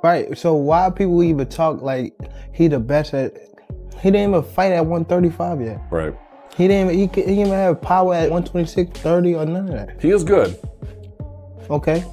Right. So why people even talk like he the best at? He didn't even fight at 135 yet. Right. He didn't even. He didn't even have power at 126, 30, or none of that. He is good. Okay.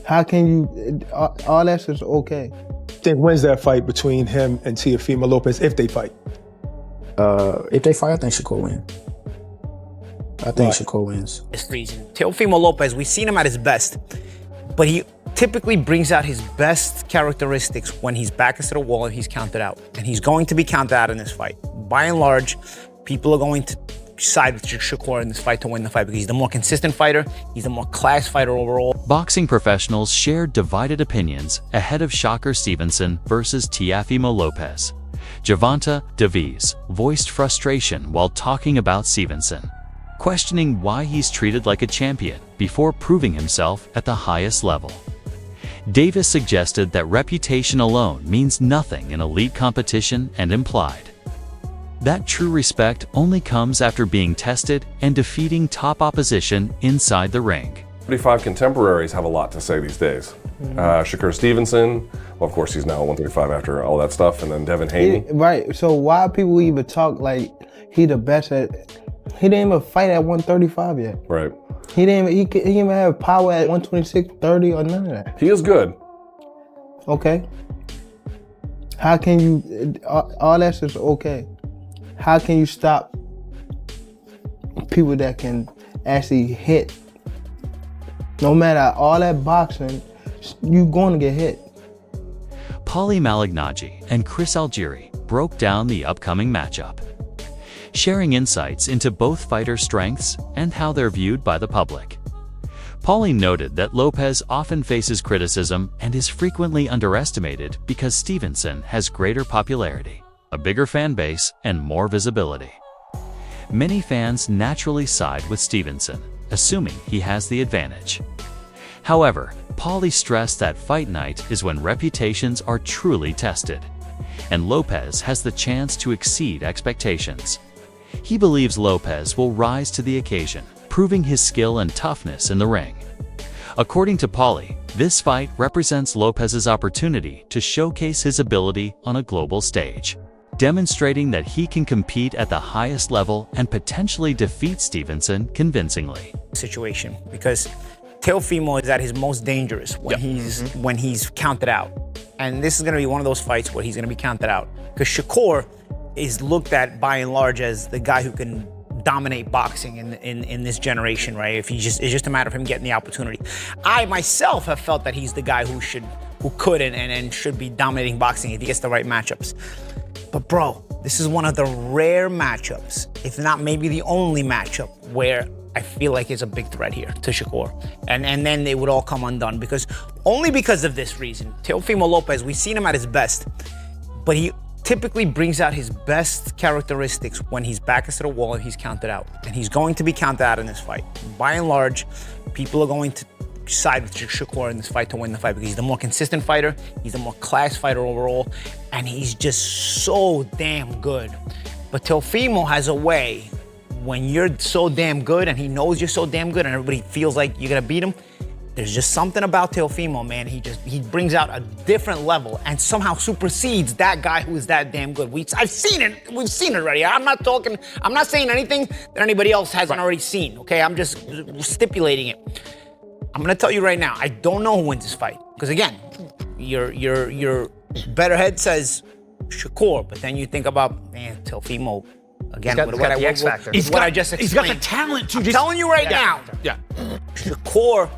How can you? All that's just okay. Think when's that fight between him and Teofimo Lopez if they fight? If they fight, I think Shakur wins. I think Shakur wins. This reason, Teofimo Lopez, we've seen him at his best, but he typically brings out his best characteristics when he's back against the wall and he's counted out. And he's going to be counted out in this fight. By and large, people are going to side with Shakur in this fight to win the fight because he's the more consistent fighter, he's the more class fighter overall. Boxing professionals shared divided opinions ahead of Shakur Stevenson versus Teofimo Lopez. Gervonta Davies voiced frustration while talking about Stevenson, questioning why he's treated like a champion before proving himself at the highest level. Davis suggested that reputation alone means nothing in elite competition and implied that true respect only comes after being tested and defeating top opposition inside the ring. 35 contemporaries have a lot to say these days. Shakur Stevenson, well, of course, he's now 135 after all that stuff, and then Devin Haney. Right. So why people even talk like he the best at? He didn't even fight at 135 yet. Right. He didn't even. He didn't even have power at 126, 30, or none of that. He is good. Okay. How can you? All that's just okay. How can you stop people that can actually hit? No matter all that boxing, you're going to get hit. Paulie Malignaggi and Chris Algieri broke down the upcoming matchup, sharing insights into both fighters' strengths and how they're viewed by the public. Paulie noted that Lopez often faces criticism and is frequently underestimated because Stevenson has greater popularity, a bigger fan base, and more visibility. Many fans naturally side with Stevenson, assuming he has the advantage. However, Paulie stressed that fight night is when reputations are truly tested, and Lopez has the chance to exceed expectations. He believes Lopez will rise to the occasion, proving his skill and toughness in the ring. According to Paulie, this fight represents Lopez's opportunity to showcase his ability on a global stage, demonstrating that he can compete at the highest level and potentially defeat Stevenson convincingly. Situation, because Teofimo is at his most dangerous when he's counted out. And this is going to be one of those fights where he's going to be counted out. Because Shakur is looked at by and large as the guy who can dominate boxing in this generation, right? It's just a matter of him getting the opportunity. I myself have felt that he's the guy who could and should be dominating boxing if he gets the right matchups. But bro, this is one of the rare matchups, if not maybe the only matchup, where I feel like it's a big threat here to Shakur. And then they would all come undone because of this reason. Teofimo Lopez, we've seen him at his best, but he typically brings out his best characteristics when he's back against the wall and he's counted out. And he's going to be counted out in this fight. By and large, people are going to side with Shakur in this fight to win the fight because he's the more consistent fighter, he's the more class fighter overall, and he's just so damn good. But Teofimo has a way, when you're so damn good and he knows you're so damn good and everybody feels like you're gonna beat him, there's just something about Teofimo, man. He brings out a different level and somehow supersedes that guy who is that damn good. I've seen it. We've seen it already. I'm not saying anything that anybody else hasn't already seen, okay? I'm just stipulating it. I'm gonna tell you right now, I don't know who wins this fight. Because again, your better head says Shakur, but then you think about, man, Teofimo, again, He's got the X factor. I just explained. He's got the talent to I'm telling you right now. Yeah. Shakur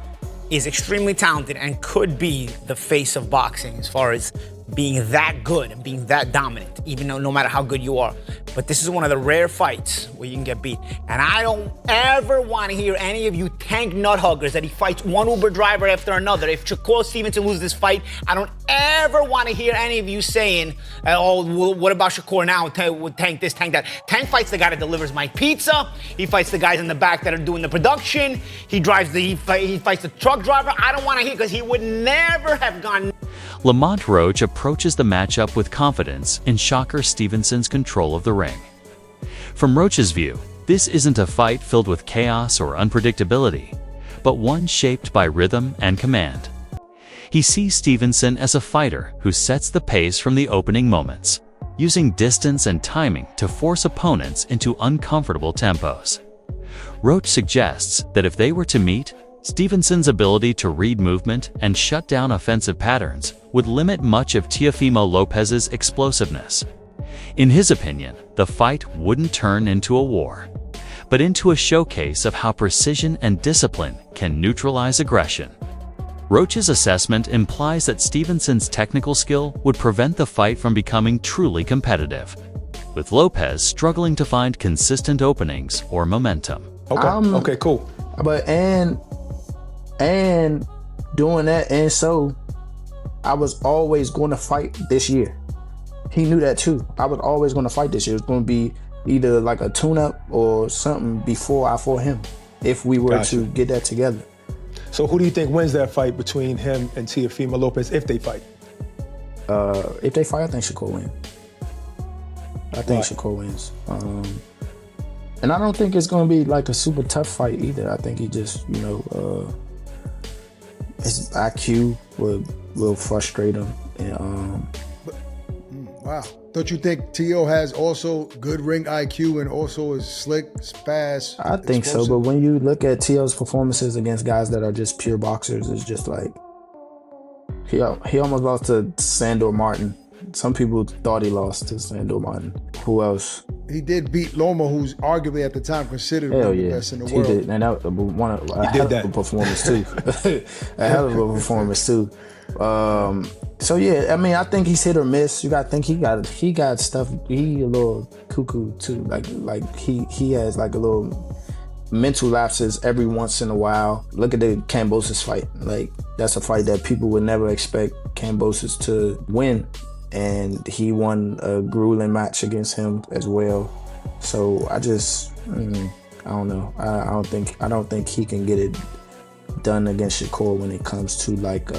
is extremely talented and could be the face of boxing as far as being that good and being that dominant, even though no matter how good you are. But this is one of the rare fights where you can get beat. And I don't ever want to hear any of you tank nut huggers that he fights one Uber driver after another. If Shakur Stevenson loses this fight, I don't ever want to hear any of you saying, oh, what about Shakur now? Tank this, tank that. Tank fights the guy that delivers my pizza. He fights the guys in the back that are doing the production. He fights the truck driver. I don't want to hear because he would never have gone. Lamont Roach approaches the matchup with confidence in Shakur Stevenson's control of the ring. From Roach's view, this isn't a fight filled with chaos or unpredictability, but one shaped by rhythm and command. He sees Stevenson as a fighter who sets the pace from the opening moments, using distance and timing to force opponents into uncomfortable tempos. Roach suggests that if they were to meet, Stevenson's ability to read movement and shut down offensive patterns would limit much of Teofimo Lopez's explosiveness. In his opinion, the fight wouldn't turn into a war, but into a showcase of how precision and discipline can neutralize aggression. Roach's assessment implies that Stevenson's technical skill would prevent the fight from becoming truly competitive, with Lopez struggling to find consistent openings or momentum. Okay, okay, cool. But and doing that, and so I was always going to fight this year. He knew that too. I was always going to fight this year. It was going to be either like a tune-up or something before I fought him, if we were to get that together. So who do you think wins that fight between him and Teofimo Lopez if they fight? If they fight, I think Shakur wins. I think Shakur wins. And I don't think it's going to be like a super tough fight either. I think he just, his IQ will frustrate him. And, wow. Don't you think Teo has also good ring IQ and also is slick, fast? I think explosive? so, but when you look at Teo's performances against guys that are just pure boxers, it's just like he almost lost to Sandor Martin. Some people thought he lost to Sandor Martin. Who else? He did beat Loma, who's arguably at the time considered one of the best in the world. He did, and that was a hell of a performance too. A hell of a performance too. So yeah, I mean, I think he's hit or miss. You gotta think he got stuff. He a little cuckoo too. Like he has like a little mental lapses every once in a while. Look at the Kambosos fight. Like that's a fight that people would never expect Kambosos to win, and he won a grueling match against him as well. So I just I don't know. I don't think he can get it done against Shakur when it comes to like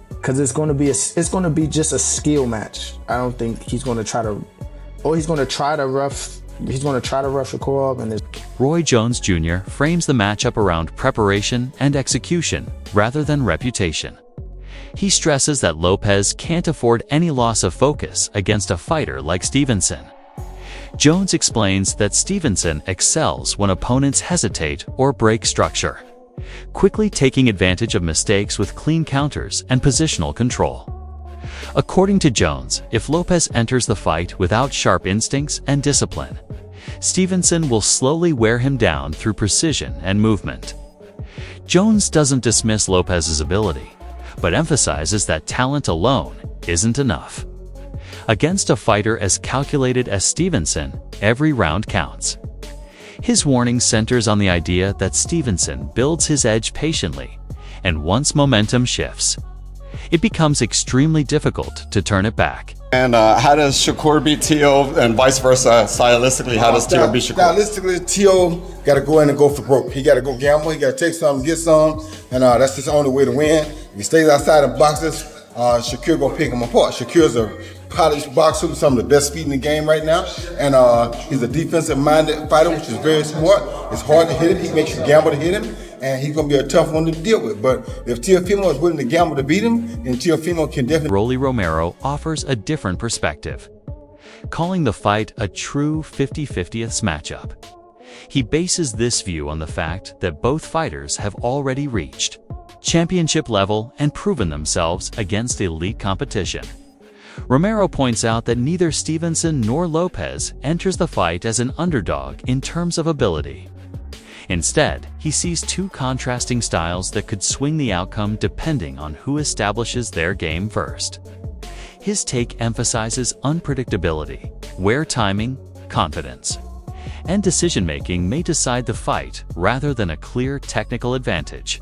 because it's going to be just a skill match. I don't think he's going to try to rough Shakur up. And Roy Jones Jr. frames the matchup around preparation and execution rather than reputation. He stresses that Lopez can't afford any loss of focus against a fighter like Stevenson. Jones explains that Stevenson excels when opponents hesitate or break structure, quickly taking advantage of mistakes with clean counters and positional control. According to Jones, if Lopez enters the fight without sharp instincts and discipline, Stevenson will slowly wear him down through precision and movement. Jones doesn't dismiss Lopez's ability, but emphasizes that talent alone isn't enough. Against a fighter as calculated as Stevenson, every round counts. His warning centers on the idea that Stevenson builds his edge patiently, and once momentum shifts, it becomes extremely difficult to turn it back. And how does Shakur beat Teo, and vice versa? Stylistically, how does Teo beat Shakur? Stylistically, Teo got to go in and go for broke. He got to go gamble. He got to take some, get some, and that's just the only way to win. If he stays outside of boxes, Shakur gonna pick him apart. Shakur's a polished boxer with some of the best speed in the game right now, and he's a defensive-minded fighter, which is very smart. It's hard to hit him. He makes you gamble to hit him, and he's gonna be a tough one to deal with. But if Teofimo is willing to gamble to beat him, then Teofimo can definitely. Rolly Romero offers a different perspective, calling the fight a true 50-50th matchup. He bases this view on the fact that both fighters have already reached championship level and proven themselves against elite competition. Romero points out that neither Stevenson nor Lopez enters the fight as an underdog in terms of ability. Instead, he sees two contrasting styles that could swing the outcome depending on who establishes their game first. His take emphasizes unpredictability, where timing, confidence, and decision-making may decide the fight rather than a clear technical advantage.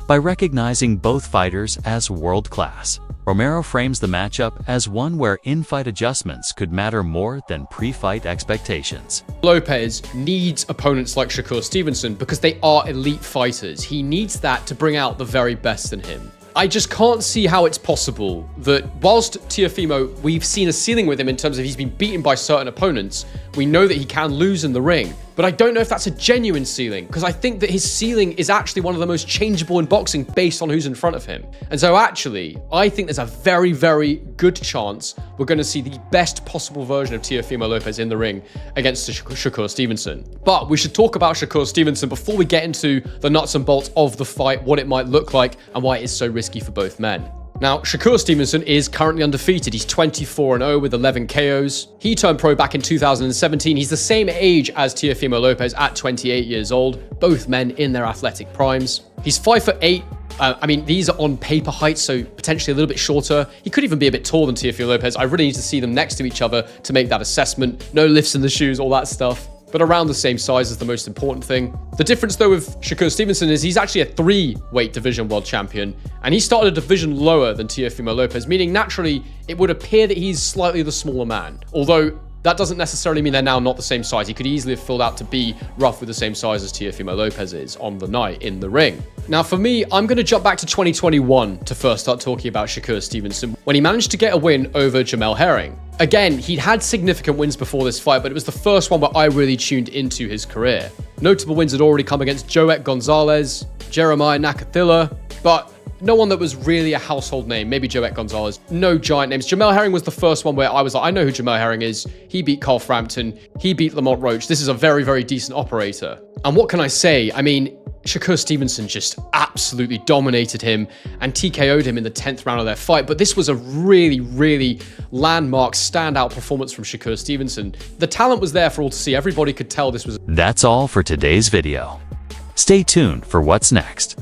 By recognizing both fighters as world-class, Romero frames the matchup as one where in-fight adjustments could matter more than pre-fight expectations. Lopez needs opponents like Shakur Stevenson because they are elite fighters. He needs that to bring out the very best in him. I just can't see how it's possible that whilst Teofimo, we've seen a ceiling with him in terms of he's been beaten by certain opponents, we know that he can lose in the ring, but I don't know if that's a genuine ceiling, because I think that his ceiling is actually one of the most changeable in boxing based on who's in front of him. And so actually, I think there's a very, very good chance we're going to see the best possible version of Teofimo Lopez in the ring against Shakur Stevenson. But we should talk about Shakur Stevenson before we get into the nuts and bolts of the fight, what it might look like, and why it is so risky for both men. Now, Shakur Stevenson is currently undefeated. He's 24-0 with 11 KOs. He turned pro back in 2017. He's the same age as Teofimo Lopez at 28 years old, both men in their athletic primes. He's 5'8". I mean, these are on paper heights, so potentially a little bit shorter. He could even be a bit taller than Teofimo Lopez. I really need to see them next to each other to make that assessment. No lifts in the shoes, all that stuff. But around the same size is the most important thing. The difference though with Shakur Stevenson is he's actually a 3-weight division world champion, and he started a division lower than Teofimo Lopez, meaning naturally it would appear that he's slightly the smaller man. Although that doesn't necessarily mean they're now not the same size. He could easily have filled out to be rough with the same size as Teofimo Lopez is on the night in the ring. Now for me, I'm going to jump back to 2021 to first start talking about Shakur Stevenson, when he managed to get a win over Jamel Herring. Again, he'd had significant wins before this fight, but it was the first one where I really tuned into his career. Notable wins had already come against Joet Gonzalez, Jeremiah Nakathila, but no one that was really a household name. Maybe Joet Gonzalez. No giant names. Jamel Herring was the first one where I was like, I know who Jamel Herring is. He beat Carl Frampton. He beat Lamont Roach. This is a very, very decent operator. And what can I say? I mean, Shakur Stevenson just absolutely dominated him and TKO'd him in the 10th round of their fight. But this was a really, really landmark, standout performance from Shakur Stevenson. The talent was there for all to see. Everybody could tell this was... That's all for today's video. Stay tuned for what's next.